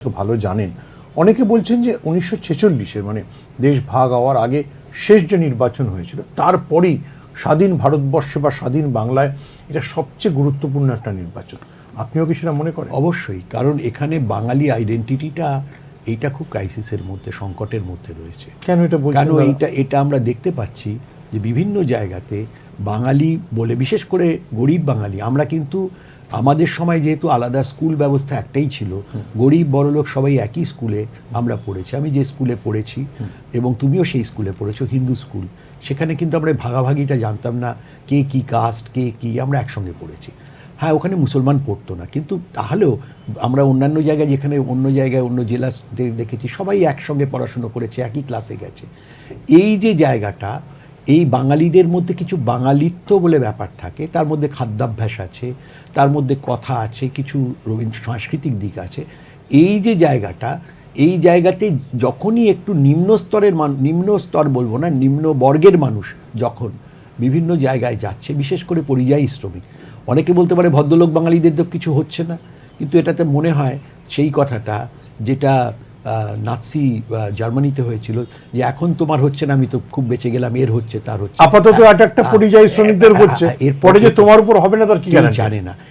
তো ভালো জানেন। অনেকে বলছেন যে 1946-এর মানে দেশ ভাগ হওয়ার আগে শেষ যে নির্বাচন হয়েছিল তারপরেই স্বাধীন ভারতবর্ষে বা স্বাধীন বাংলায় এটা সবচেয়ে গুরুত্বপূর্ণ একটা নির্বাচন। আপনিও কি সেটা মনে করেন? অবশ্যই, কারণ এখানে বাঙালি আইডেন্টিটিটা এইটা খুব ক্রাইসিসের মধ্যে, সংকটের মধ্যে রয়েছে। কেন এটা বলছেন? কেন এটা আমরা দেখতে পাচ্ছি যে বিভিন্ন জায়গাতে বাঙালি বলে, বিশেষ করে গরিব বাঙালি, আমরা কিন্তু আমাদের সময় যেহেতু আলাদা স্কুল ব্যবস্থা একটাই ছিল, গরিব বড়লোক সবাই একই স্কুলে আমরা পড়েছি। আমি যে স্কুলে পড়েছি এবং তুমিও সেই স্কুলে পড়েছো, হিন্দু স্কুল, সেখানে কিন্তু আমরা ভাগাভাগিটা জানতাম না, কে কি কাস্ট, কে কি, আমরা একসঙ্গে পড়েছি। হ্যাঁ, ওখানে মুসলমান পড়তো না, কিন্তু তাহলেও আমরা অন্যান্য জায়গায়, যেখানে অন্য জায়গায় অন্য জেলা দেখেছি, সবাই একসঙ্গে পড়াশুনো করেছে, একই ক্লাসে গেছে। এই যে জায়গাটা, এই বাঙালিদের মধ্যে কিছু বাঙালিত্ব বলে ব্যাপার থাকে, তার মধ্যে খাদ্যাভ্যাস আছে, তার মধ্যে কথা আছে, কিছু রবীন্দ্র সাংস্কৃতিক দিক আছে। এই যে জায়গাটা, এই জায়গাতে যখনই একটু নিম্ন স্তরের নিম্ন স্তর বলবো না, নিম্ন বর্গের মানুষ যখন বিভিন্ন জায়গায় যাচ্ছে, বিশেষ করে পরিযায়ী শ্রমিক, অনেকে বলতে পারে ভদ্রলোক বাঙালিদের তো কিছু হচ্ছে না, কিন্তু এটাতে মনে হয় সেই কথাটা যেটা নাৎসি জার্মানিতে হয়েছিল, যে এখন তোমার হচ্ছে না, আমি তো খুব বেঁচে গেলাম, এর হচ্ছে, তার হচ্ছে। আপাতত একটা পরিযায়ী শ্রমিকদের হচ্ছে, এরপরে যে তোমার উপর হবে না তার কি জানে না।